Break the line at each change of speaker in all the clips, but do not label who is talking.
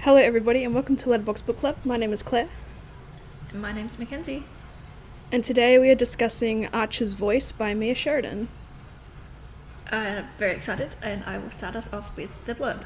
Hello everybody and welcome to Letterbox Book Club. My name is Claire.
And my name's Mackenzie.
And today we are discussing Archer's Voice by Mia Sheridan.
I'm very excited, and I will start us off with the blurb.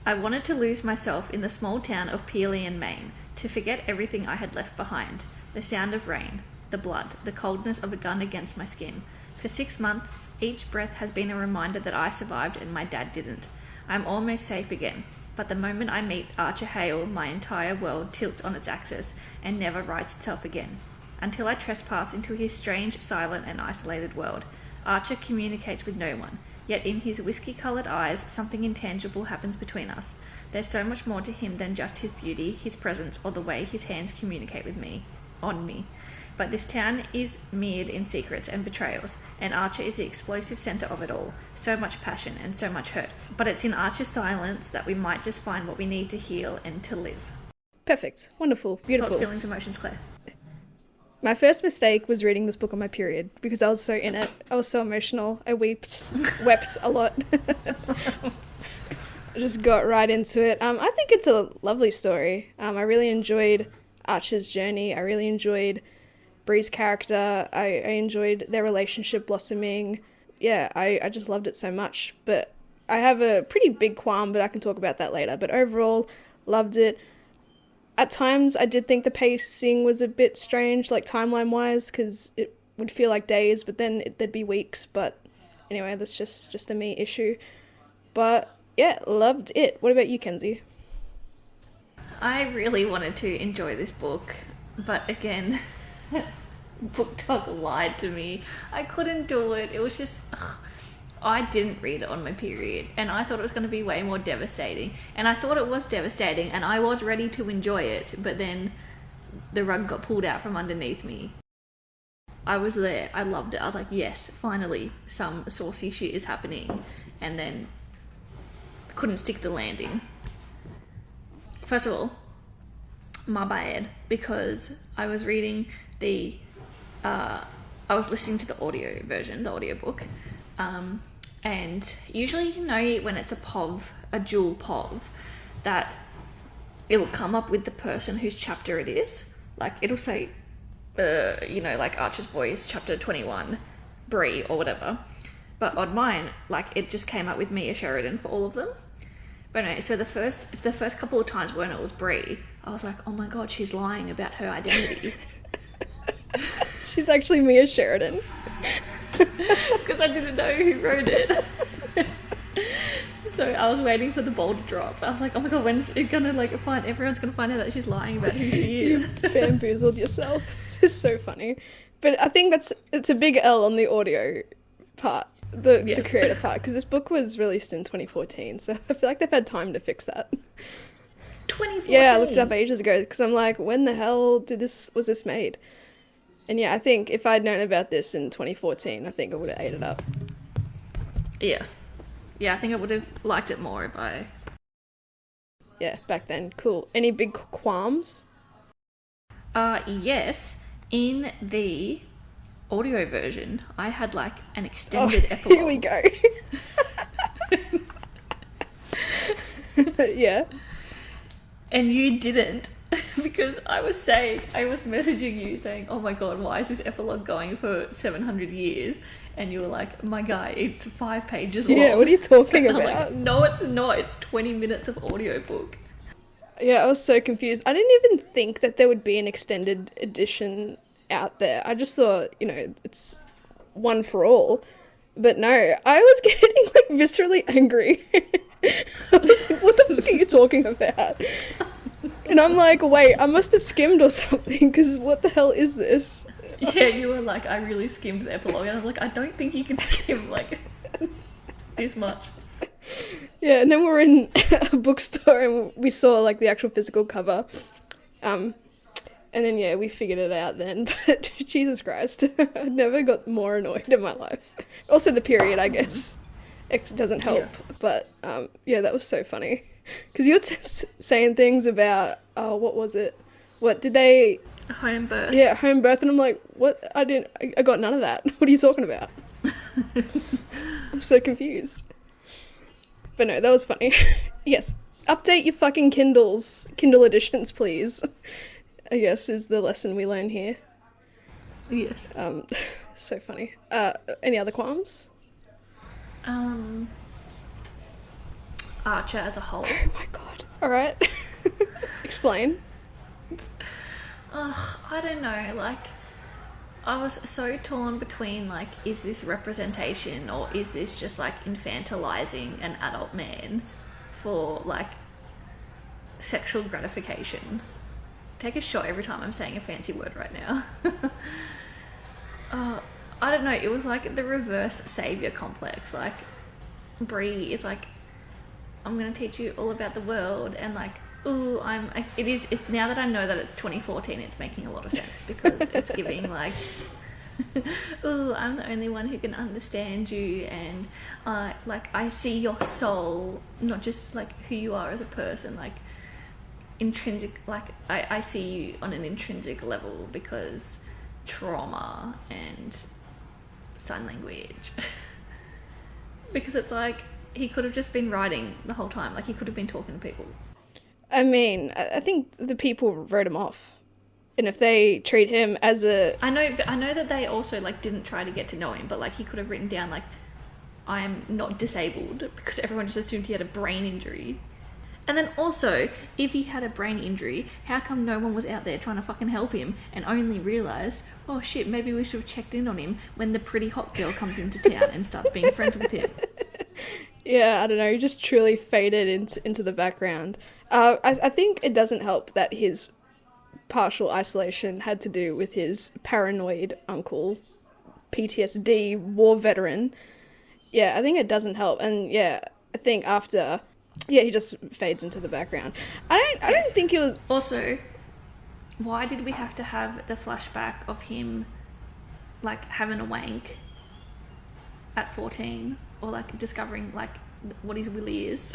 I wanted to lose myself in the small town of Pelion, Maine, to forget everything I had left behind. The sound of rain, the blood, the coldness of a gun against my skin. For 6 months, each breath has been a reminder that I survived and my dad didn't. I'm almost safe again, but the moment I meet Archer Hale, my entire world tilts on its axis and never rights itself again. Until I trespass into his strange, silent and isolated world. Archer communicates with no one, yet in his whiskey-coloured eyes something intangible happens between us. There's so much more to him than just his beauty, his presence, or the way his hands communicate with me, on me. But this town is mired in secrets and betrayals, and Archer is the explosive centre of it all. So much passion and so much hurt. But it's in Archer's silence that we might just find what we need to heal and to live.
Perfect. Wonderful. Beautiful.
Thoughts, feelings, emotions, Claire?
My first mistake was reading this book on my period because I was so in it. I was so emotional. I wept a lot. I just got right into it. I think it's a lovely story. I really enjoyed Archer's journey. I really enjoyed Bree's character. I enjoyed their relationship blossoming. Yeah, I just loved it so much. But I have a pretty big qualm, but I can talk about that later. But overall, loved it. At times, I did think the pacing was a bit strange, like timeline-wise, because it would feel like days, but then there'd be weeks. But anyway, that's just a me issue. But yeah, loved it. What about you, Kenzie?
I really wanted to enjoy this book, but again, BookTok lied to me. I couldn't do it. It was just... I didn't read it on my period, and I thought it was going to be way more devastating. And I thought it was devastating, and I was ready to enjoy it, but then the rug got pulled out from underneath me. I was there. I loved it. I was like, yes, finally, some saucy shit is happening. And then couldn't stick the landing. First of all, my bad, because I was reading I was listening to the audio version, the audiobook, and usually you know when it's a dual POV, that it will come up with the person whose chapter it is. Like, it'll say, like Archer's Voice, chapter 21, Bree, or whatever. But on mine, like, it just came up with Mia Sheridan for all of them. But anyway, so the first couple of times when it was Bree, I was like, oh my god, she's lying about her identity.
She's actually Mia Sheridan.
Because I didn't know who wrote it. So I was waiting for the ball to drop. I was like, oh my god, when's it gonna everyone's gonna find out that she's lying about who she is.
You bamboozled yourself. It's so funny. But I think it's a big L on the audio part, the creator part, because this book was released in 2014, so I feel like they've had time to fix that.
2014?
Yeah, I looked it up ages ago, because I'm like, when the hell was this made? And yeah, I think if I'd known about this in 2014, I think I would have ate it up.
Yeah. Yeah, I think I would have liked it more if I...
Yeah, back then. Cool. Any big qualms?
Yes. In the audio version, I had like an extended epilogue.
Here we go. Yeah.
And you didn't. Because I was messaging you saying, oh my god, why is this epilogue going for 700 years? And you were like, my guy, it's 5 pages long.
Yeah, what are you talking about?
I'm like, no, it's not. It's 20 minutes of audiobook.
Yeah, I was so confused. I didn't even think that there would be an extended edition out there. I just thought, it's one for all. But no, I was getting like viscerally angry. I was like, what the fuck are you talking about? And I'm like, wait, I must have skimmed or something, because what the hell is this?
Yeah, you were like, I really skimmed the epilogue. And I was like, I don't think you can skim, like, this much.
Yeah, and then we're in a bookstore and we saw, like, the actual physical cover. And then, yeah, we figured it out then. But Jesus Christ, I never got more annoyed in my life. Also the period, I guess. It doesn't help. Yeah. But, yeah, that was so funny. Because you were saying things about, what was it? What did they...
Home birth.
Yeah, home birth. And I'm like, what? I got none of that. What are you talking about? I'm so confused. But no, that was funny. Yes, update your fucking Kindle editions, please. I guess is the lesson we learn here.
Yes.
So funny. Any other qualms?
Archer as a whole.
Oh my god. Alright. Explain.
Ugh, I don't know, like, I was so torn between, like, is this representation or is this just, like, infantilizing an adult man for, like, sexual gratification? Take a shot every time I'm saying a fancy word right now. I don't know, it was like the reverse savior complex. Like, Bree is like, I'm going to teach you all about the world, and like, ooh, now that I know that it's 2014, it's making a lot of sense, because it's giving like, ooh, I'm the only one who can understand you, and like, I see your soul, not just like who you are as a person, like intrinsic, like I see you on an intrinsic level, because trauma and sign language. Because it's like, he could have just been writing the whole time, like he could have been talking to people.
I mean, I think the people wrote him off. And if they treat him as a...
I know that they also, like, didn't try to get to know him, but, like, he could have written down, like, I'm not disabled, because everyone just assumed he had a brain injury. And then also, if he had a brain injury, how come no one was out there trying to fucking help him and only realised, oh shit, maybe we should have checked in on him when the pretty hot girl comes into town and starts being friends with him?
Yeah, I don't know, he just truly faded into the background. I think it doesn't help that his partial isolation had to do with his paranoid uncle, PTSD, war veteran. Yeah, I think it doesn't help. And yeah, I think after... Yeah, he just fades into the background. I don't think he was...
Also, why did we have to have the flashback of him, like, having a wank at 14? Or, like, discovering, like, what his willy is?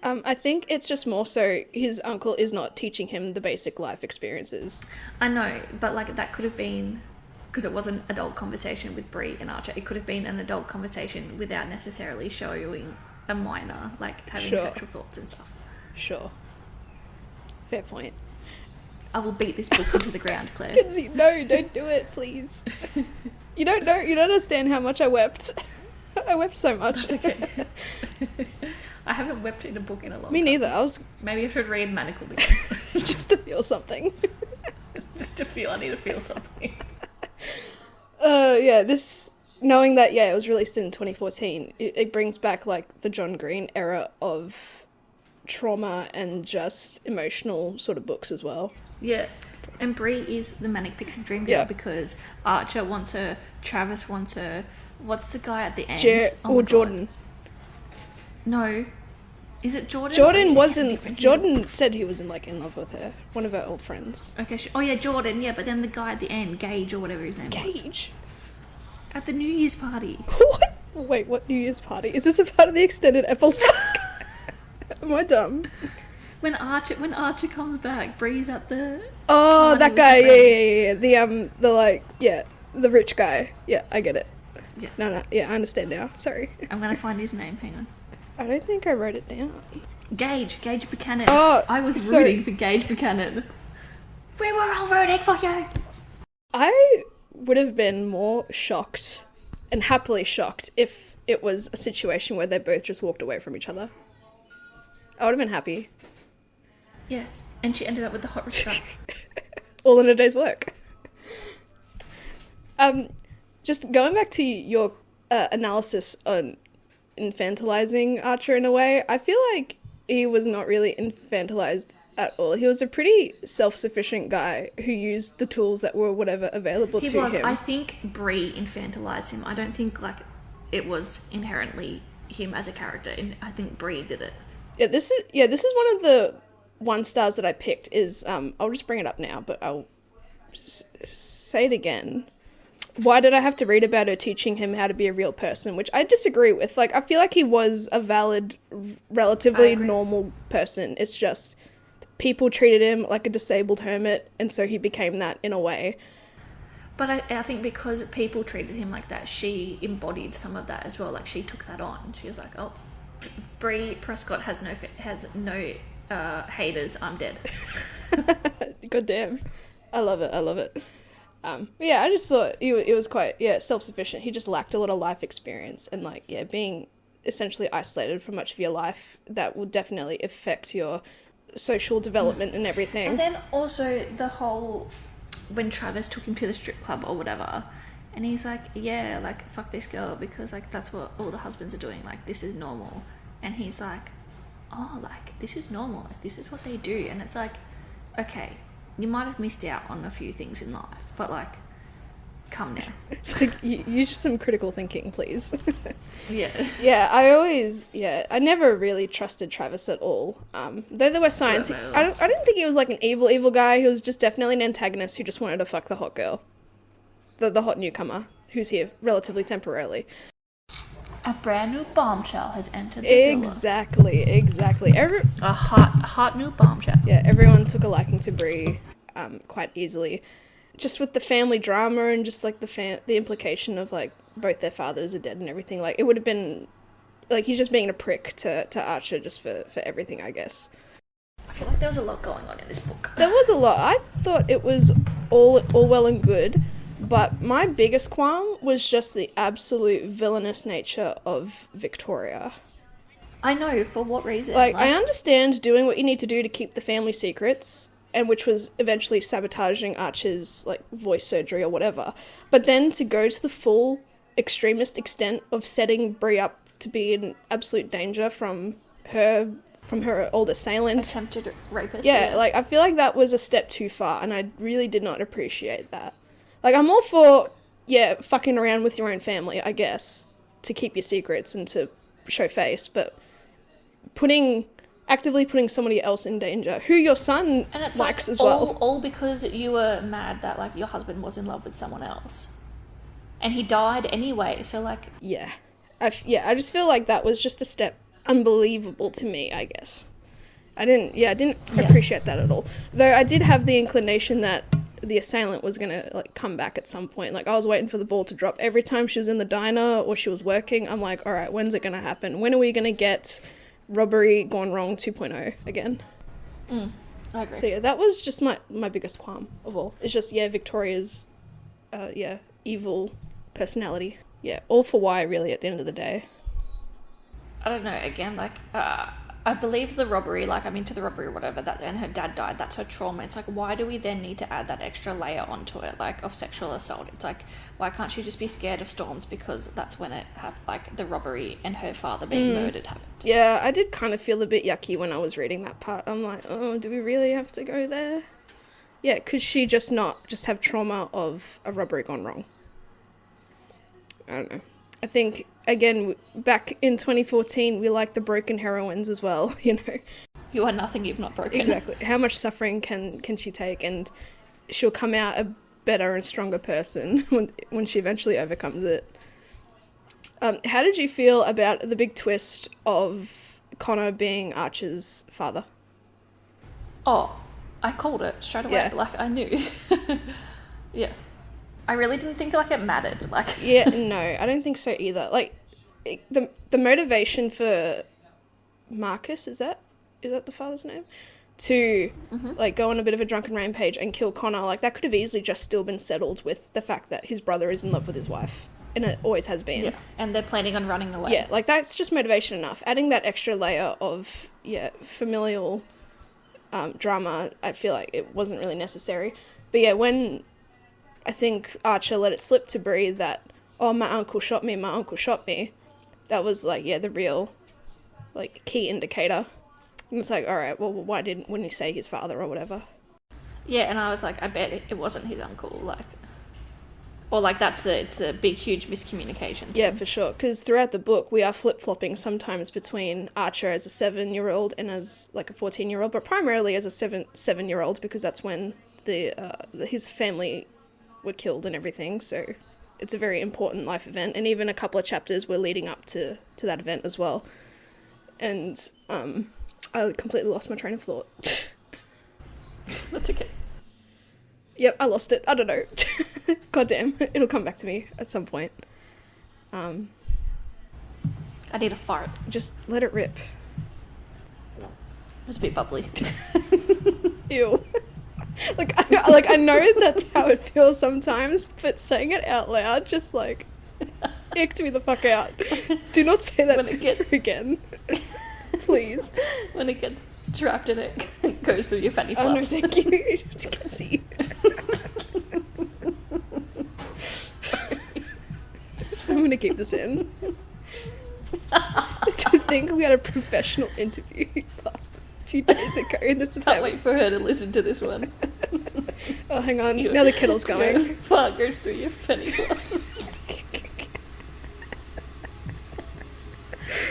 I think it's just more so his uncle is not teaching him the basic life experiences.
I know, but, like, that could have been... Because it was an adult conversation with Bree and Archer. It could have been an adult conversation without necessarily showing... a minor, like having sexual thoughts and stuff.
Sure. Fair point.
I will beat this book into the ground, Claire.
Mackenzie, no, don't do it, please. You don't understand how much I wept. I wept so much.
That's okay. I haven't wept in a book in a long time.
Me neither.
Maybe I should read Manacled again.
Just to feel something.
Just to feel, I need to feel something.
Yeah, this... Knowing that, yeah, it was released in 2014, it brings back, like, the John Green era of trauma and just emotional sort of books as well.
Yeah, and Bree is the Manic Pixie Dream Girl because Archer wants her, Travis wants her, what's the guy at the end?
Jordan.
No. Is it Jordan?
Jordan said he was, in love with her. One of our old friends.
Okay, oh yeah, Jordan, yeah, but then the guy at the end, Gage or whatever his name was.
Gage?
At the New Year's party.
What? Wait, what New Year's party? Is this a part of the extended epilogue? Am I dumb?
When Archer comes back, Bree's at the...
Oh, that guy, yeah. The rich guy. Yeah, I get it.
Yeah.
No, yeah, I understand now. Sorry.
I'm gonna find his name, hang on.
I don't think I wrote it down.
Gage Buchanan.
Oh,
I was rooting for Gage Buchanan. We were all rooting for you!
I would have been more shocked and happily shocked if it was a situation where they both just walked away from each other. I would have been happy.
Yeah, and she ended up with the hot rich guy.
All in a day's work. Just going back to your analysis on infantilizing Archer in a way, I feel like he was not really infantilized at all. He was a pretty self-sufficient guy who used the tools that were whatever available to him.
I think Bree infantilized him. I don't think like it was inherently him as a character, and I think Bree did it.
This is one of the 1 stars that I picked is I'll just bring it up now, but I'll say it again. Why did I have to read about her teaching him how to be a real person? Which I disagree with. Like, I feel like he was a valid, relatively normal person. It's just people treated him like a disabled hermit, and so he became that in a way.
But I think because people treated him like that, she embodied some of that as well. Like, she took that on. She was like, oh, Bree Prescott has no haters. I'm dead.
God damn. I love it. Yeah, I just thought it was quite, self-sufficient. He just lacked a lot of life experience, and like, being essentially isolated for much of your life, that will definitely affect your social development and everything.
And then also the whole, when Travis took him to the strip club or whatever, and he's like, yeah, like, fuck this girl, because like that's what all the husbands are doing, like this is normal. And he's like, oh, like this is normal, like this is what they do. And it's like, okay, you might have missed out on a few things in life, but like, come now.
It's like, use some critical thinking, please.
Yeah.
I never really trusted Travis at all. Though there were signs, I didn't think he was like an evil guy. He was just definitely an antagonist who just wanted to fuck the hot girl. The hot newcomer who's here relatively temporarily.
A brand new bombshell has entered the villa.
Exactly.
A hot new bombshell.
Yeah, everyone took a liking to Bree quite easily. Just with the family drama and just like the implication of like both their fathers are dead and everything. Like, it would have been like he's just being a prick to Archer just for everything, I guess.
I feel like there was a lot going on in this book.
There was a lot. I thought it was all well and good, but my biggest qualm was just the absolute villainous nature of Victoria.
I know, for what reason?
Like, I understand doing what you need to do to keep the family secrets, and which was eventually sabotaging Archer's, like, voice surgery or whatever. But then to go to the full extremist extent of setting Bree up to be in absolute danger from her old assailant.
Attempted rapist.
Yeah, like, I feel like that was a step too far, and I really did not appreciate that. Like, I'm all for, fucking around with your own family, I guess, to keep your secrets and to show face, but actively putting somebody else in danger, who your son likes
like
as well.
All because you were mad that, like, your husband was in love with someone else. And he died anyway, so, like...
Yeah. I just feel like that was just a step unbelievable to me, I guess. I didn't appreciate that at all. Though I did have the inclination that the assailant was going to, like, come back at some point. Like, I was waiting for the ball to drop. Every time she was in the diner or she was working, I'm like, all right, when's it going to happen? When are we going to get Robbery Gone Wrong 2.0 again?
I agree.
So, yeah, that was just my biggest qualm of all. It's just, Victoria's, evil personality. Yeah, all for why, really, at the end of the day.
I don't know, again, like, I believe the robbery, like, I'm into the robbery or whatever, that, and her dad died, that's her trauma. It's like, why do we then need to add that extra layer onto it, like, of sexual assault? It's like, why can't she just be scared of storms because that's when it happened, like, the robbery and her father being murdered happened. Yeah,
I did kind of feel a bit yucky when I was reading that part. I'm like, oh, do we really have to go there? Yeah, could she just not just have trauma of a robbery gone wrong? I don't know. I think, again, back in 2014, we like the broken heroines as well, you know.
You are nothing you've not broken.
Exactly. How much suffering can she take? And she'll come out a better and stronger person when she eventually overcomes it. How did you feel about the big twist of Connor being Archer's father?
Oh, I called it straight away.
Yeah.
Like, I knew. Yeah. I really didn't think, like, it mattered. Like,
yeah, no, I don't think so either. Like, the motivation for Marcus, is that the father's name? To, like, go on a bit of a drunken rampage and kill Connor, like, that could have easily just still been settled with the fact that his brother is in love with his wife. And it always has been.
Yeah, and they're planning on running away.
Yeah, like, that's just motivation enough. Adding that extra layer of, familial drama, I feel like it wasn't really necessary. But yeah, when I think Archer let it slip to Bree that, oh, my uncle shot me, that was, like, the real, like, key indicator. And it's like, all right, well, wouldn't he say his father or whatever?
Yeah, and I was like, I bet it wasn't his uncle, like... Or, like, it's a big, huge miscommunication thing.
Yeah, for sure, because throughout the book, we are flip-flopping sometimes between Archer as a 7-year-old and as, like, a 14-year-old, but primarily as a 7-year-old, because that's when his family were killed and everything, so it's a very important life event, and even a couple of chapters were leading up to that event as well. And I completely lost my train of thought.
That's okay.
Yep, I lost it. I don't know. God damn, it'll come back to me at some point.
I need a fart.
Just let it rip.
It was a bit bubbly.
Ew. I know that's how it feels sometimes, but saying it out loud just like icked me the fuck out. Do not say that again. Please.
When it gets trapped in it, it goes through your fanny flaps.
Oh no, thank you. It gets you. I'm gonna keep this in. To think we had a professional interview last few days ago, and this is
Can't wait for her to listen to this one.
Oh, hang on. Now the kettle's going.
Your fart goes through your fanny flaps.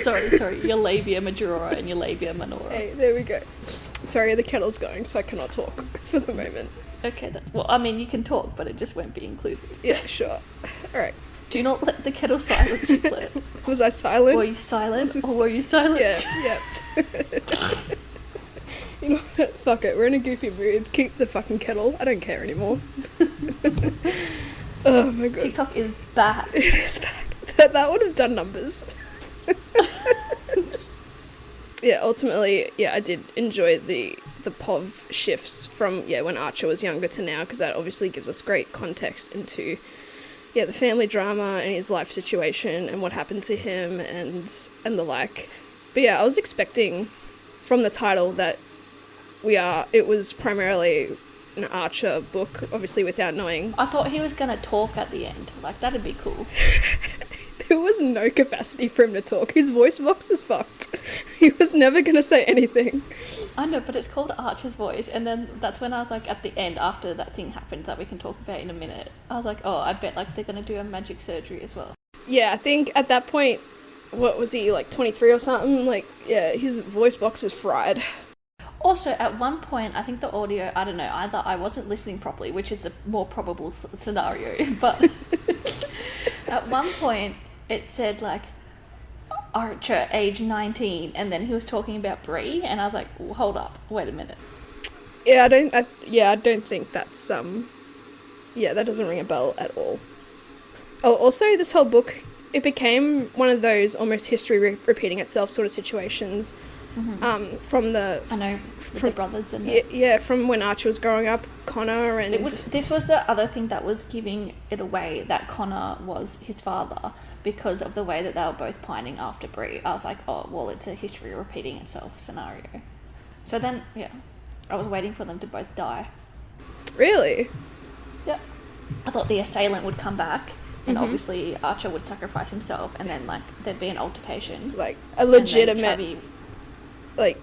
Sorry, your labia majora and your labia minora.
Hey, there we go. Sorry, the kettle's going, so I cannot talk for the moment.
Okay, well, I mean, you can talk, but it just won't be included.
Yeah, sure. Alright.
Do not let the kettle silence you, Claire.
Was I silent?
Were you silent, or were you silent?
Yeah. You know what? Fuck it, we're in a goofy mood. Keep the fucking kettle. I don't care anymore. Oh my god.
TikTok is back.
It is back. That would have done numbers. Yeah, ultimately, I did enjoy the POV shifts from, when Archer was younger to now, because that obviously gives us great context into, the family drama and his life situation and what happened to him and the like. But I was expecting from the title that it was primarily an Archer book, obviously without knowing.
I thought he was going to talk at the end. Like, that'd be cool.
There was no capacity for him to talk. His voice box is fucked. He was never going to say anything.
I know, but it's called Archer's Voice, and then that's when I was like, at the end, after that thing happened that we can talk about in a minute, I was like, oh, I bet like they're going to do a magic surgery as well. Yeah,
I think at that point, what was he, like 23 or something? Like, his voice box is fried.
Also, at one point, I think the audio, I don't know, either I wasn't listening properly, which is a more probable scenario, but at one point, it said, like, Archer, age 19, and then he was talking about Bree, and I was like, well, hold up, wait a minute.
I don't think that's, that doesn't ring a bell at all. Oh, also, this whole book, it became one of those almost history repeating itself sort of situations, from the...
I know, from the brothers and
from when Archer was growing up, Connor and...
This was the other thing that was giving it away, that Connor was his father, because of the way that they were both pining after Bree. I was like, oh, well, it's a history repeating itself scenario. So then, I was waiting for them to both die.
Really?
Yeah. I thought the assailant would come back, and obviously Archer would sacrifice himself, and then, like, there'd be an altercation.
Like, a legitimate...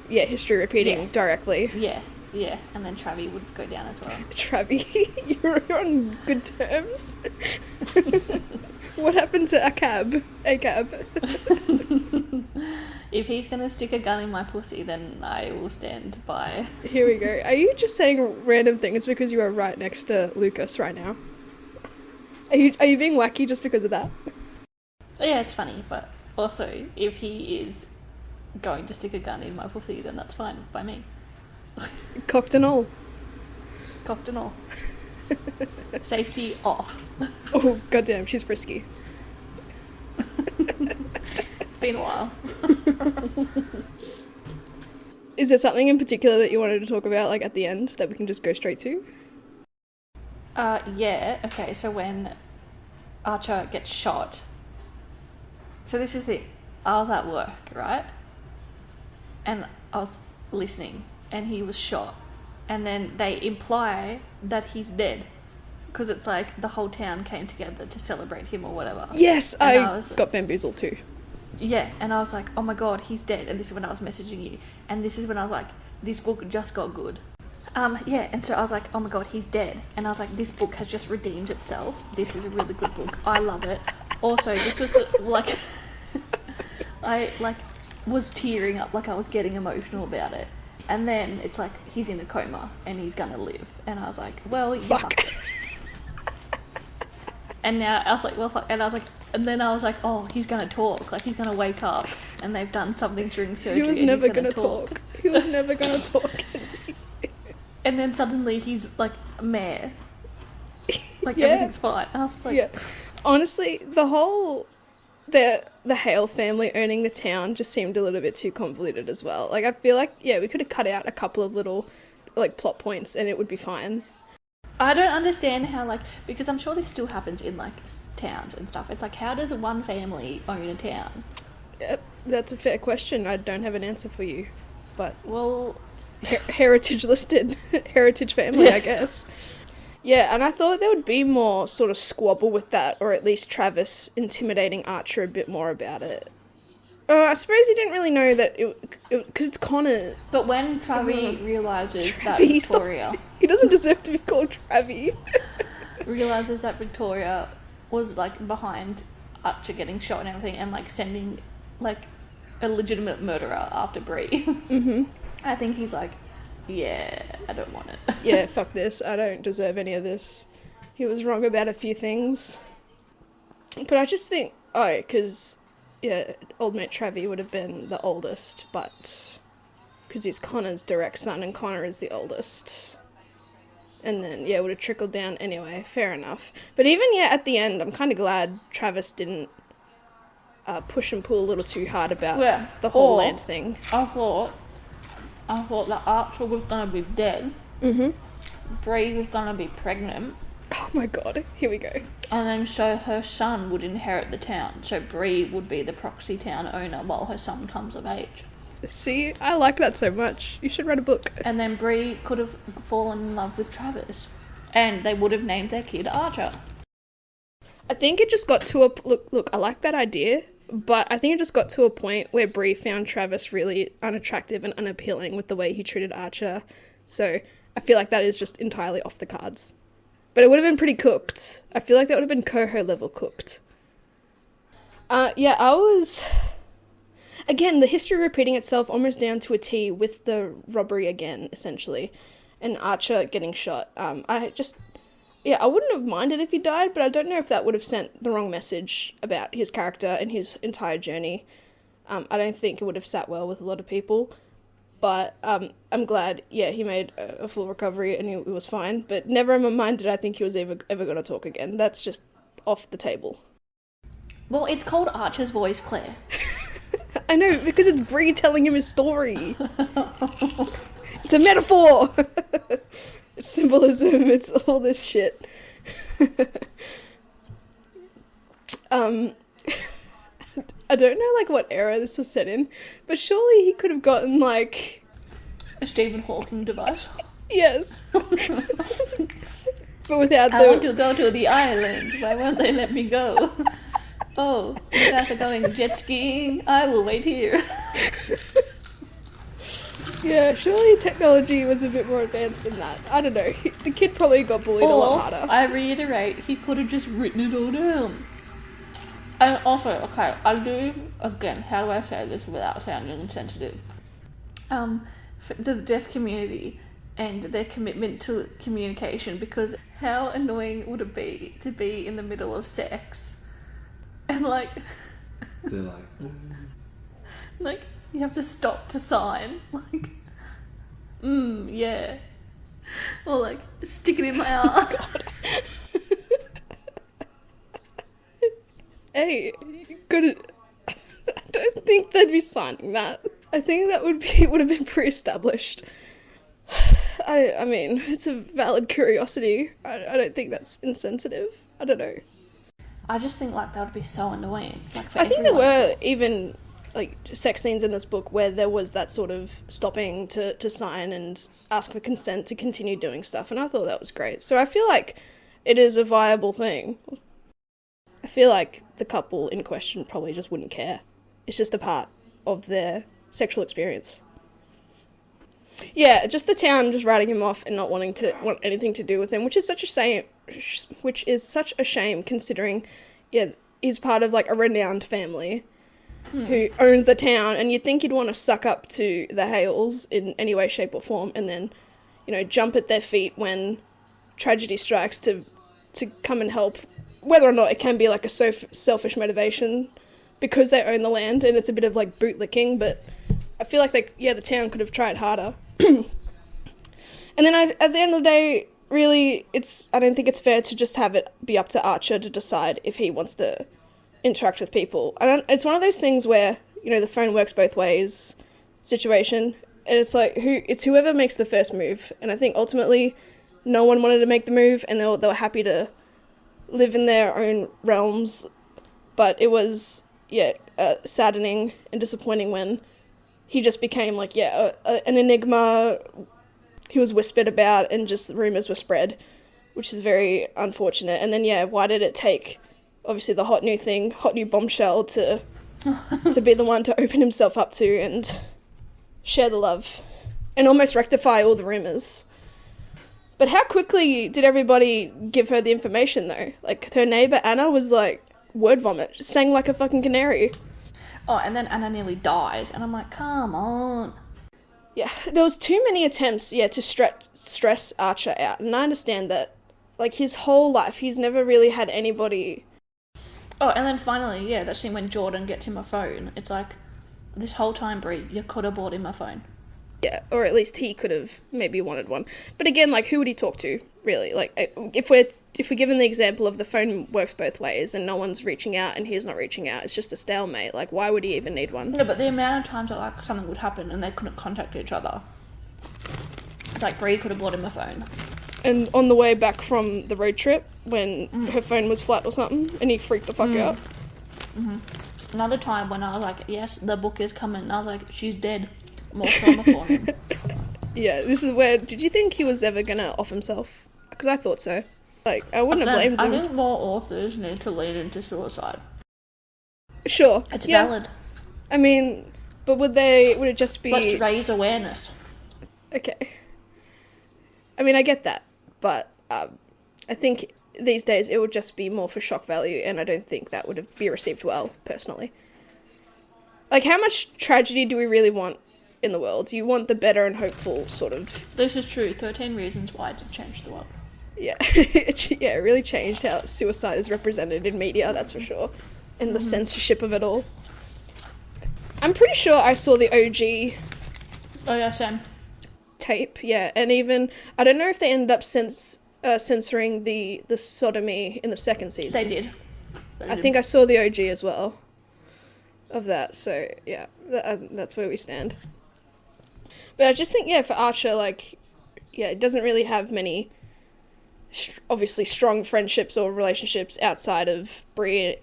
history repeating directly.
Yeah, and then Travi would go down as well.
Travi? You're on good terms? What happened to ACAB?
If he's going to stick a gun in my pussy, then I will stand by.
Here we go. Are you just saying random things because you are right next to Lucas right now? Are you being wacky just because of that?
Yeah, it's funny, but also, if he is going to stick a gun in my pussy, then that's fine by me.
Cocked and all.
Safety off.
Oh, goddamn, she's frisky.
It's been a while.
Is there something in particular that you wanted to talk about, like, at the end, that we can just go straight to?
Okay, so when Archer gets shot... So this is the thing. I was at work, right? And I was listening, and he was shot. And then they imply that he's dead, because it's like the whole town came together to celebrate him or whatever.
Yes, I got bamboozled too.
Yeah, and I was like, oh my god, he's dead. And this is when I was messaging you. And this is when I was like, this book just got good. And so I was like, oh my god, he's dead. And I was like, this book has just redeemed itself. This is a really good book. I love it. Also, this was like... I, like, was tearing up, like I was getting emotional about it. And then it's like, he's in a coma and he's gonna live. And I was like, well,
fuck.
And now I was like, well, fuck. And I was like, and then I was like, oh, he's gonna talk. Like, he's gonna wake up. And they've done something during surgery.
He was never gonna talk. He was never gonna talk.
And then suddenly he's like, mayor. Like, everything's fine. I was like...
Yeah. Honestly, the whole the Hale family owning the town just seemed a little bit too convoluted as well. Like, I feel like, yeah, we could have cut out a couple of little, like, plot points and it would be fine.
I don't understand how, like, because I'm sure this still happens in, like, towns and stuff. It's like, how does one family own a town?
Yep, that's a fair question. I don't have an answer for you, but...
Well...
heritage listed. Heritage family, I guess. Yeah, and I thought there would be more sort of squabble with that, or at least Travis intimidating Archer a bit more about it. I suppose he didn't really know that because it's Connor.
But when Travi realises that Victoria...
He doesn't deserve to be called Travi.
realises that Victoria was, like, behind Archer getting shot and everything, and, like, sending, like, a legitimate murderer after Bree.
Mm-hmm.
I think he's like, yeah, I don't want it.
Yeah, fuck this. I don't deserve any of this. He was wrong about a few things. But I just think, because... yeah, old mate Travi would have been the oldest, but because he's Connor's direct son and Connor is the oldest. And then, yeah, it would have trickled down anyway, fair enough. But even, yeah, at the end, I'm kind of glad Travis didn't push and pull a little too hard about the whole land thing.
I thought that Archer was going to be dead.
Mm-hmm.
Bree was going to be pregnant.
Oh my god, here we go.
And then so her son would inherit the town. So Bree would be the proxy town owner while her son comes of age.
See, I like that so much. You should write a book.
And then Bree could have fallen in love with Travis. And they would have named their kid Archer.
I think it just got to a... Look, I like that idea, but I think it just got to a point where Bree found Travis really unattractive and unappealing with the way he treated Archer. So I feel like that is just entirely off the cards. But it would have been pretty cooked. I feel like that would have been Coho level cooked. Yeah, I was... Again, the history repeating itself almost down to a T with the robbery again, essentially. And Archer getting shot. I wouldn't have minded if he died, but I don't know if that would have sent the wrong message about his character and his entire journey. I don't think it would have sat well with a lot of people. But I'm glad, yeah, he made a full recovery and he was fine. But never in my mind did I think he was ever going to talk again. That's just off the table.
Well, it's called Archer's voice, Claire.
I know, because it's Bree telling him his story. It's a metaphor. It's symbolism. It's all this shit. I don't know, like, what era this was set in, but surely he could have gotten, like...
a Stephen Hawking device?
Yes. But without
I want to go to the island. Why won't they let me go? Oh, you guys are going jet skiing? I will wait here.
Yeah, surely technology was a bit more advanced than that. I don't know. The kid probably got bullied a lot harder.
I reiterate, he could have just written it all down. And also, okay, I do, again, how do I say this without sounding insensitive? For the deaf community and their commitment to communication, because how annoying would it be to be in the middle of sex and, like...
They're like...
like, you have to stop to sign, like, yeah. Or, like, stick it in my ass.
Hey, you couldn't... I don't think they'd be signing that. I think that would have been pre-established. I mean, it's a valid curiosity. I don't think that's insensitive. I don't know.
I just think, like, that would be so annoying. Like, for
I think
everyone.
there were even, like, sex scenes in this book where there was that sort of stopping to sign and ask for consent to continue doing stuff, and I thought that was great. So I feel like it is a viable thing. I feel like the couple in question probably just wouldn't care. It's just a part of their sexual experience. Yeah, just the town just writing him off and not want anything to do with him, which is such a shame considering, yeah, he's part of, like, a renowned family who owns the town, and you'd think you'd want to suck up to the Hales in any way, shape or form, and then, you know, jump at their feet when tragedy strikes to come and help, whether or not it can be, like, a selfish motivation because they own the land and it's a bit of, like, bootlicking, but I feel like the town could have tried harder. And then at the end of the day, really, I don't think it's fair to just have it be up to Archer to decide if he wants to interact with people. It's one of those things where, you know, the phone works both ways situation, and it's like it's whoever makes the first move. And I think ultimately no one wanted to make the move, and they were happy to live in their own realms, but it was saddening and disappointing when he just became like an enigma. He was whispered about and just rumors were spread, which is very unfortunate. And then why did it take obviously the hot new bombshell to be the one to open himself up to and share the love and almost rectify all the rumors? But how quickly did everybody give her the information, though? Like, her neighbour Anna was like, word vomit, sang like a fucking canary.
Oh, and then Anna nearly dies, and I'm like, come on.
Yeah, there was too many attempts, to stress Archer out, and I understand that. Like, his whole life, he's never really had anybody...
Oh, and then finally, that scene when Jordan gets him a phone, it's like, this whole time, Bree, you could have bought him a phone.
Yeah, or at least he could have maybe wanted one. But again, like, who would he talk to, really? Like, if we're given the example of the phone works both ways and no one's reaching out and he's not reaching out, it's just a stalemate. Like, why would he even need one?
No, but the amount of times that, like, something would happen and they couldn't contact each other. It's like Bree could have bought him a phone.
And on the way back from the road trip, when her phone was flat or something, and he freaked the fuck out.
Mm-hmm. Another time when I was like, yes, the book is coming, and I was like, she's dead. More trauma for him.
Yeah, this is where... Did you think he was ever going to off himself? Because I thought so. Like, I wouldn't have blamed him.
I think more authors need to lead into suicide.
Sure.
It's valid.
I mean, but would it just be...
Let's raise awareness.
Okay. I mean, I get that, but I think these days it would just be more for shock value, and I don't think that would be received well, personally. Like, how much tragedy do we really want in the world? You want the better and hopeful sort of...
This is true. 13 Reasons Why did change the world.
Yeah. It really changed how suicide is represented in media, that's for sure. And the censorship of it all. I'm pretty sure I saw the OG...
Oh, yeah, same.
Tape, yeah. And even... I don't know if they ended up censoring the sodomy in the second season.
They did.
I think I saw the OG as well of that, so yeah, that's where we stand. But I just think, for Archer, like, it doesn't really have many, obviously, strong friendships or relationships outside of Bree.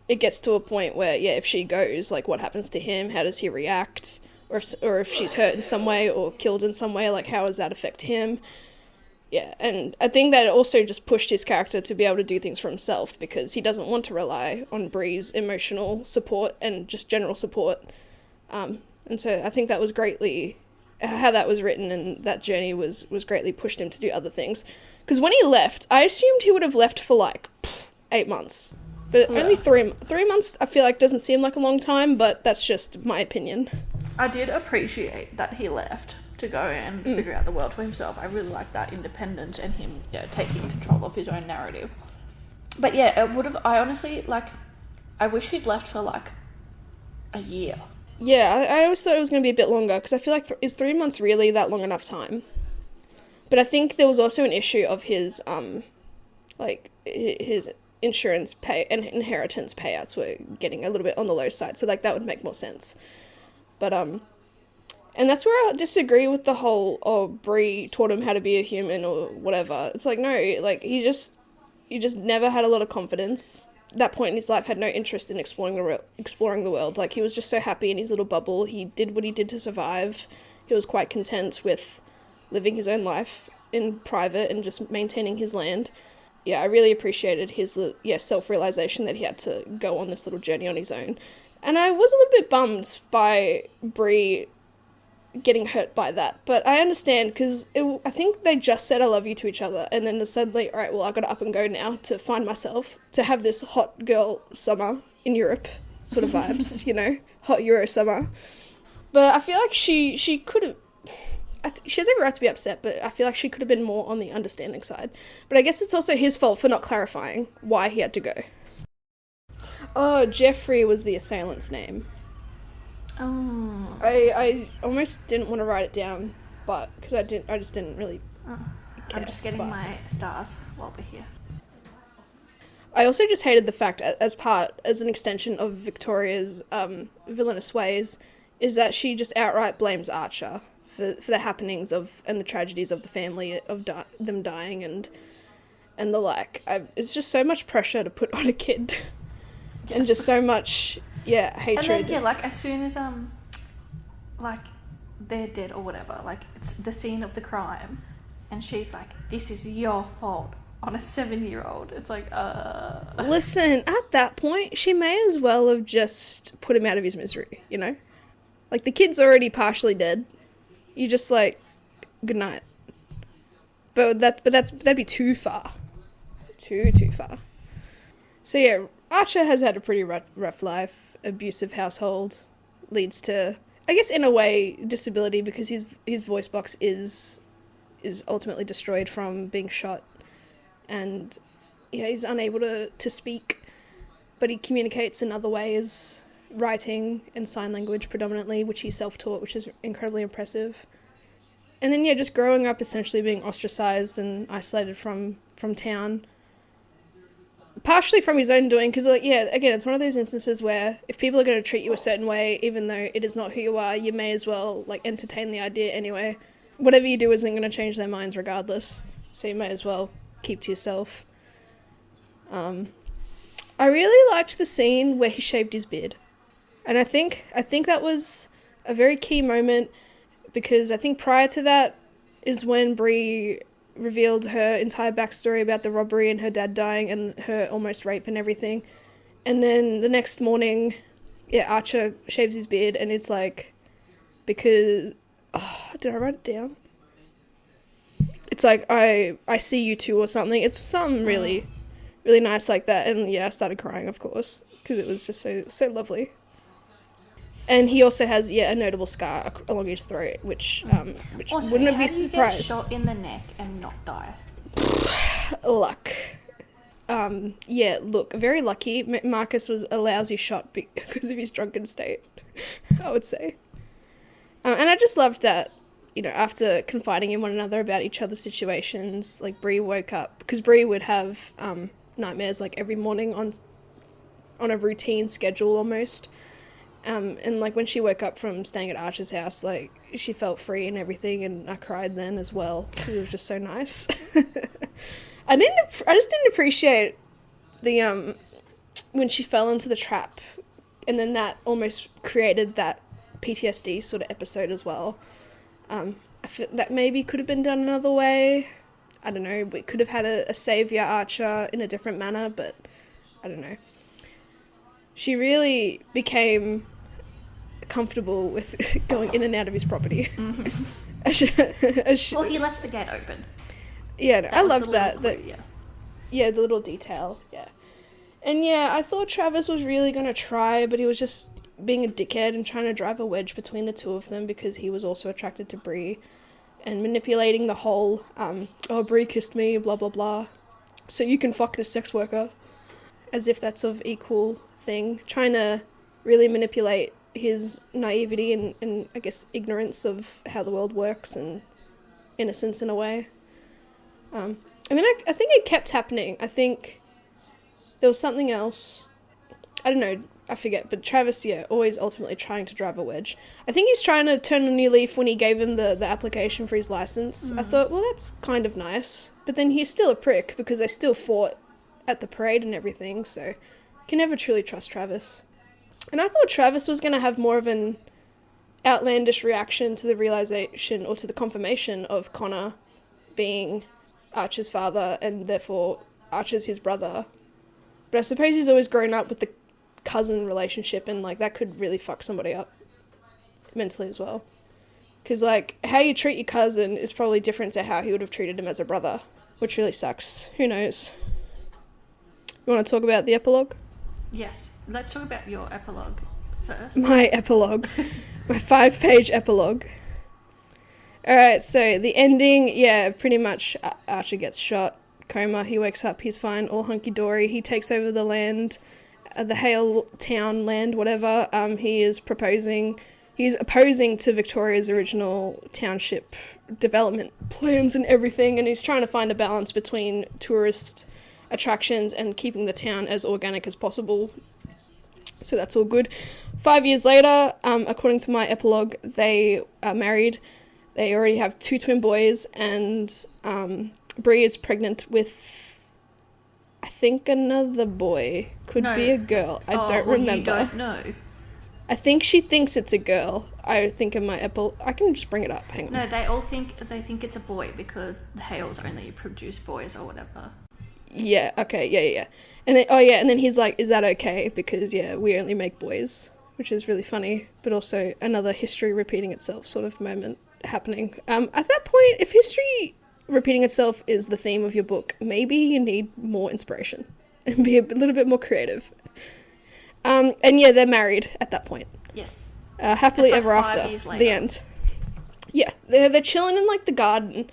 It gets to a point where, if she goes, like, what happens to him? How does he react? Or if she's hurt in some way or killed in some way, like, how does that affect him? Yeah, and I think that it also just pushed his character to be able to do things for himself, because he doesn't want to rely on Bree's emotional support and just general support. And so I think that was greatly... how that was written and that journey was greatly pushed him to do other things. Because when he left, I assumed he would have left for, like, 8 months. But only 3 months, I feel like, doesn't seem like a long time, but that's just my opinion.
I did appreciate that he left to go and figure out the world for himself. I really like that independence and him taking control of his own narrative. But it would have... I honestly, like... I wish he'd left for, like, a year.
Yeah, I always thought it was going to be a bit longer, because I feel like, is 3 months really that long enough time? But I think there was also an issue of his, his insurance pay and inheritance payouts were getting a little bit on the low side, so, like, that would make more sense. But, and that's where I disagree with the whole, Bree taught him how to be a human or whatever. It's like, no, like, he just never had a lot of confidence. At that point in his life, had no interest in exploring the world. Like, he was just so happy in his little bubble. He did what he did to survive. He was quite content with living his own life in private and just maintaining his land. Yeah, I really appreciated his self-realization that he had to go on this little journey on his own. And I was a little bit bummed by Bree getting hurt by that, but I understand, because I think they just said I love you to each other, and then suddenly, alright, well, I gotta up and go now to find myself, to have this hot girl summer in Europe sort of vibes, hot Euro summer. But I feel like she could have... she has every right to be upset, but I feel like she could have been more on the understanding side. But I guess it's also his fault for not clarifying why he had to go. Oh, Jeffrey was the assailant's name.
Oh.
I almost didn't want to write it down, but because I just didn't really care.
I'm just getting my stars while we're here.
I also just hated the fact, as an extension of Victoria's villainous ways, is that she just outright blames Archer for the happenings and the tragedies of the family, of them dying and the like. It's just so much pressure to put on a kid. Yes. And just so much, hatred.
And then, like, as soon as, like, they're dead or whatever, like, it's the scene of the crime, and she's like, this is your fault, on a 7-year-old. It's like,
Listen, at that point, she may as well have just put him out of his misery, you know? Like, the kid's already partially dead. You just, like, good night. But that'd be too far. Too far. So, yeah, Archer has had a pretty rough life. Abusive household leads to, I guess, in a way, disability, because his voice box is ultimately destroyed from being shot. And, he's unable to speak, but he communicates in other ways, writing and sign language predominantly, which he self-taught, which is incredibly impressive. And then, just growing up essentially being ostracized and isolated from town, partially from his own doing, because, again, it's one of those instances where if people are going to treat you a certain way, even though it is not who you are, you may as well, entertain the idea anyway. Whatever you do isn't going to change their minds regardless, so you may as well keep to yourself. I really liked the scene where he shaved his beard. And I think that was a very key moment, because I think prior to that is when Bree revealed her entire backstory about the robbery and her dad dying and her almost rape and everything. And then the next morning, Archer shaves his beard, and it's like, because... Oh, did I write it down? It's like, I see you too or something. It's something really, really nice like that. And I started crying, of course, because it was just so lovely. And he also has, a notable scar along his throat, which
also,
wouldn't have
be
surprised.
How do you get shot in the neck and not die?
Luck. Look, very lucky. Marcus was a lousy shot because of his drunken state, I would say. And I just loved that, after confiding in one another about each other's situations, like, Bree woke up, because Bree would have nightmares, like, every morning on a routine schedule almost. And, like, when she woke up from staying at Archer's house, like, she felt free and everything, and I cried then as well, because it was just so nice. I just didn't appreciate the, when she fell into the trap, and then that almost created that PTSD sort of episode as well. I feel that maybe could have been done another way. I don't know, we could have had a saviour Archer in a different manner, but I don't know. She really became comfortable with going in and out of his property.
Mm-hmm. Well, he left the gate open.
Yeah, no, I loved that.
Clue,
the little detail, And I thought Travis was really going to try, but he was just being a dickhead and trying to drive a wedge between the two of them, because he was also attracted to Bree, and manipulating the whole, Bree kissed me, blah, blah, blah, so you can fuck this sex worker, as if that's of equal thing, trying to really manipulate his naivety and I guess ignorance of how the world works, and innocence in a way. And then I think it kept happening. I think there was something else. I don't know, I forget, but Travis, always ultimately trying to drive a wedge. I think he's trying to turn a new leaf when he gave him the application for his license. I thought, well, that's kind of nice. But then he's still a prick, because they still fought at the parade and everything, so can never truly trust Travis. And I thought Travis was going to have more of an outlandish reaction to the realization, or to the confirmation of Connor being Archer's father, and therefore Archer's his brother. But I suppose he's always grown up with the cousin relationship, and, like, that could really fuck somebody up mentally as well. Because, like, how you treat your cousin is probably different to how he would have treated him as a brother, which really sucks. Who knows? You want to talk about the epilogue?
Yes. Let's talk about your epilogue first.
My epilogue. My 5-page epilogue. Alright, so the ending, pretty much Archer gets shot, coma, he wakes up, he's fine, all hunky-dory, he takes over the land, the Hale town land, whatever. He's opposing to Victoria's original township development plans and everything, and he's trying to find a balance between tourist attractions and keeping the town as organic as possible. So that's all good. 5 years later, according to my epilogue, they are married. They already have 2 twin boys, and Bree is pregnant with, I think, another boy. Could be a girl. I don't remember.
You don't know.
I think she thinks it's a girl. I think in my I can just bring it up. Hang on.
No, they all think it's a boy because the Hales only produce boys or whatever.
Yeah. Okay. Yeah. And then and then he's like, "Is that okay?" Because we only make boys, which is really funny, but also another history repeating itself sort of moment happening. At that point, if history repeating itself is the theme of your book, maybe you need more inspiration and be a little bit more creative. And they're married at that point.
Yes.
Happily
like
ever
5
after.
years later.
The end. Yeah, they're chilling in like the garden,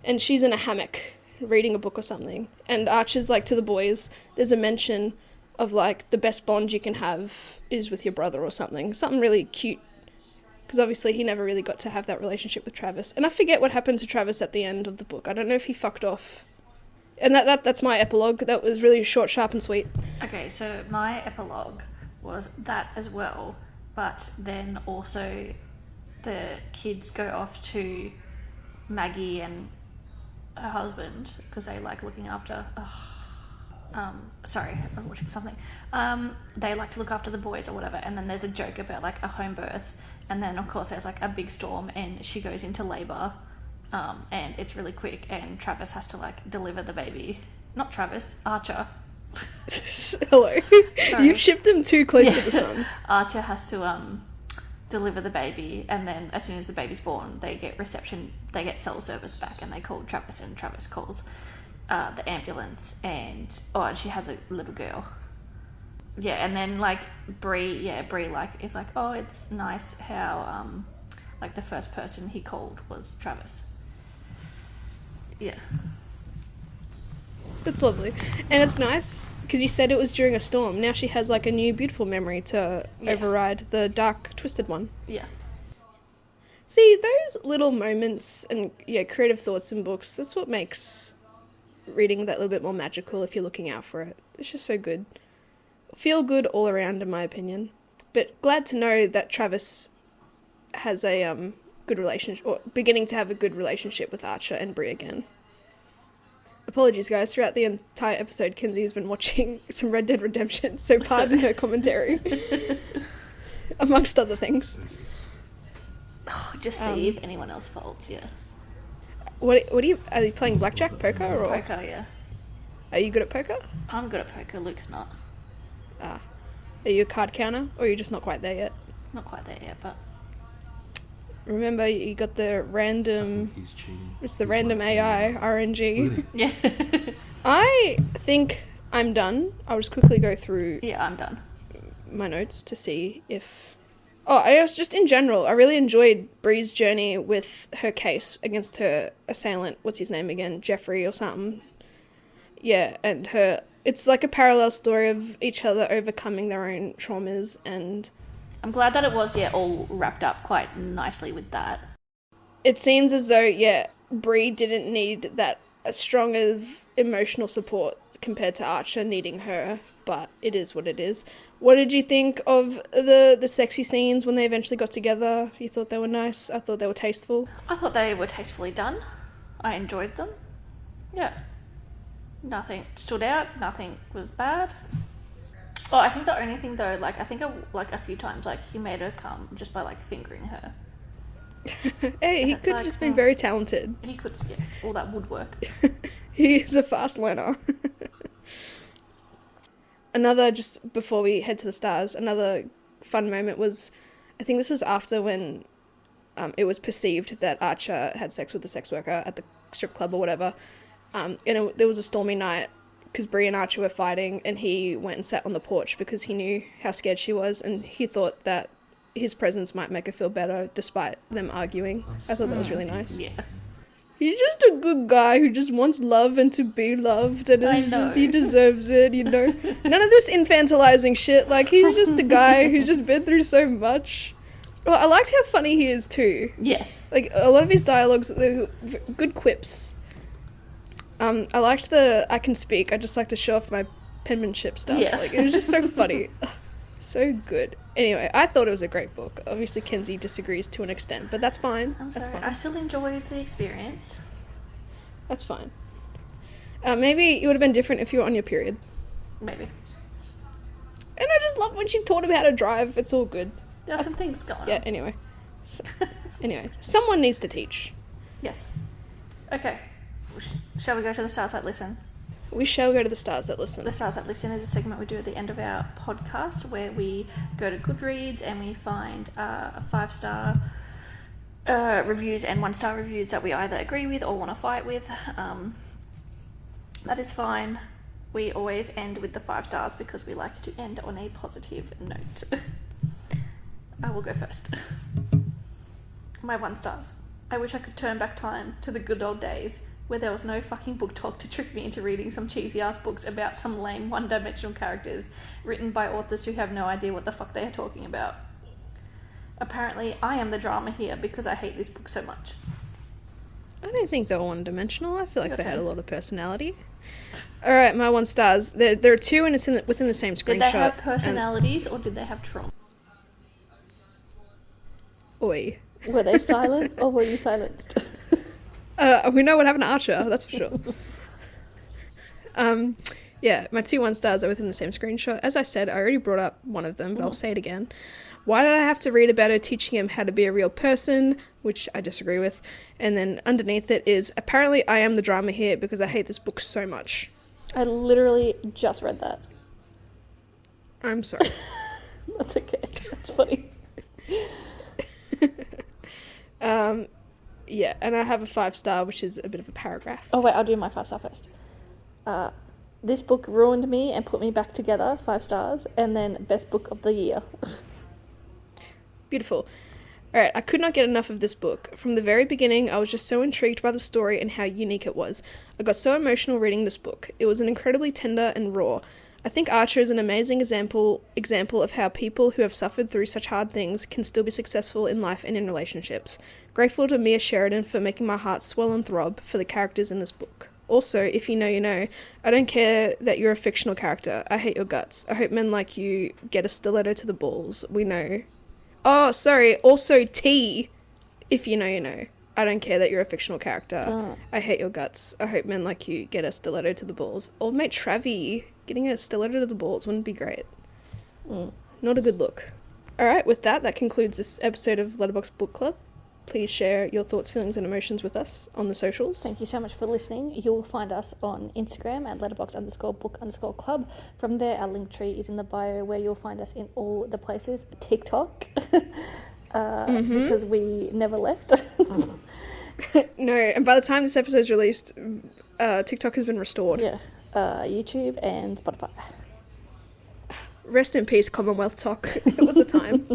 and she's in a hammock reading a book or something. And Archer's like to the boys, there's a mention of like the best bond you can have is with your brother or something really cute. Because obviously he never really got to have that relationship with Travis. And I forget what happened to Travis at the end of the book. I don't know if he fucked off. And that's my epilogue. That was really short, sharp, and sweet.
Okay, so my epilogue was that as well, but then also the kids go off to Maggie and her husband because they like looking after... sorry, I'm watching something. They like to look after the boys or whatever, and then there's a joke about like a home birth, and then of course there's like a big storm and she goes into labour, and it's really quick, and Travis has to like deliver the baby. Not Travis, Archer.
Hello.
Sorry.
You've shipped them too close to the sun.
Archer has to deliver the baby, and then as soon as the baby's born, they get cell service back, and they call Travis, and Travis calls the ambulance, and she has a little girl. Yeah, and then like Bree like is like, oh, it's nice how like the first person he called was Travis. Yeah.
That's lovely. And it's nice because you said it was during a storm. Now she has like a new beautiful memory to override the dark, twisted one.
Yeah.
See, those little moments and creative thoughts in books, that's what makes reading that little bit more magical if you're looking out for it. It's just so good. Feel good all around, in my opinion. But glad to know that Travis has a good relationship, or beginning to have a good relationship with Archer and Bree again. Apologies, guys. Throughout the entire episode, Kenzie has been watching some Red Dead Redemption, so pardon her commentary. Amongst other things.
Just see if anyone else folds, yeah.
What are you playing blackjack, poker, or?
Poker, yeah.
Are you good at poker?
I'm good at poker, Luke's not.
Are you a card counter, or are you just not quite there yet?
Not quite there yet, but...
Remember, you got the random...
He's cheating.
It's the random AI, RNG.
Yeah.
I think I'm done. I'll just quickly go through...
Yeah, I'm done.
...my notes to see if... I was just in general, I really enjoyed Bree's journey with her case against her assailant. What's his name again? Jeffrey or something. Yeah, and her... It's like a parallel story of each other overcoming their own traumas, and...
I'm glad that it was, all wrapped up quite nicely with that.
It seems as though, Bree didn't need that strong of emotional support compared to Archer needing her, but it is what it is. What did you think of the sexy scenes when they eventually got together? You thought they were nice? I thought they were tasteful.
I thought they were tastefully done. I enjoyed them. Yeah. Nothing stood out. Nothing was bad. Oh, I think the only thing though, I think a few times, he made her come just by fingering her.
Hey, he could have just been very talented.
He could, all that would work.
He is a fast learner. Another, just before we head to the stars, another fun moment was, I think this was after when it was perceived that Archer had sex with the sex worker at the strip club or whatever. There was a stormy night because Bree and Archer were fighting, and he went and sat on the porch because he knew how scared she was, and he thought that his presence might make her feel better despite them arguing. I thought that was really nice.
Yeah.
He's just a good guy who just wants love and to be loved, and he deserves it, None of this infantilizing shit. He's just a guy who's just been through so much. Well, I liked how funny he is too.
Yes.
A lot of his dialogues, good quips. I liked I can speak. I just like to show off my penmanship stuff.
Yes.
Like, it was just so funny. So good. Anyway, I thought it was a great book. Obviously, Kenzie disagrees to an extent, but that's fine.
I'm
That's
sorry.
fine.
I still enjoyed the experience.
That's fine. Maybe it would have been different if you were on your period.
Maybe.
And I just love when she taught him how to drive. It's all good.
There are some things going on.
Yeah, anyway. Anyway, someone needs to teach.
Yes. Okay. Shall we go to the Stars That Listen?
We shall go to the Stars That Listen.
The Stars That Listen is a segment we do at the end of our podcast where we go to Goodreads and we find 5-star reviews and 1-star reviews that we either agree with or want to fight with. That is fine. We always end with the 5 stars because we like to end on a positive note. I will go first. My 1 stars. I wish I could turn back time to the good old days where there was no fucking book talk to trick me into reading some cheesy ass books about some lame one-dimensional characters written by authors who have no idea what the fuck they are talking about. Apparently, I am the drama here because I hate this book so much.
I don't think they were one-dimensional. I feel like
Your
they had a
turn.
lot of personality. Alright, my 1 stars. There are 2 and it's within the same screenshot.
Did they have personalities or did they have trauma?
Oi.
Were they silent or were you silenced?
We know what happened to Archer, that's for sure. Yeah, my 2 1-stars are within the same screenshot. As I said, I already brought up one of them, but I'll say it again. Why did I have to read about her teaching him how to be a real person? Which I disagree with. And then underneath it is, apparently I am the drama here because I hate this book so much.
I literally just read that.
I'm sorry.
That's okay. That's funny.
Yeah, and I have a 5-star, which is a bit of a paragraph.
Oh wait, I'll do my 5-star first. This book ruined me and put me back together, 5 stars, and then best book of the year.
Beautiful. Alright, I could not get enough of this book. From the very beginning, I was just so intrigued by the story and how unique it was. I got so emotional reading this book. It was an incredibly tender and raw. I think Archer is an amazing example of how people who have suffered through such hard things can still be successful in life and in relationships. Grateful to Mia Sheridan for making my heart swell and throb for the characters in this book. Also, if you know, you know. I don't care that you're a fictional character. I hate your guts. I hope men like you get a stiletto to the balls. We know. Oh, sorry. Also, T. If you know, you know. I don't care that you're a fictional character.
Oh.
I hate your guts. I hope men like you get a stiletto to the balls. Old mate Travi getting a stiletto to the balls wouldn't be great. Not a good look. Alright, with that concludes this episode of Letterboxd Book Club. Please share your thoughts, feelings, and emotions with us on the socials.
Thank you so much for listening. You'll find us on Instagram at letterbox_book_club. From there, our link tree is in the bio where you'll find us in all the places. TikTok, because we never left.
No, and by the time this episode is released, TikTok has been restored.
Yeah, YouTube and Spotify.
Rest in peace, Commonwealth Talk. It was a time.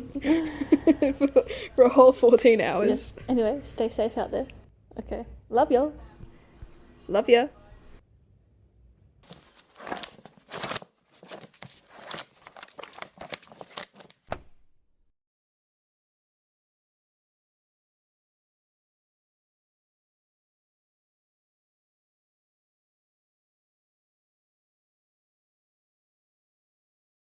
for a whole 14 hours.
Yes. Anyway, stay safe out there. Okay. Love y'all.
Love ya.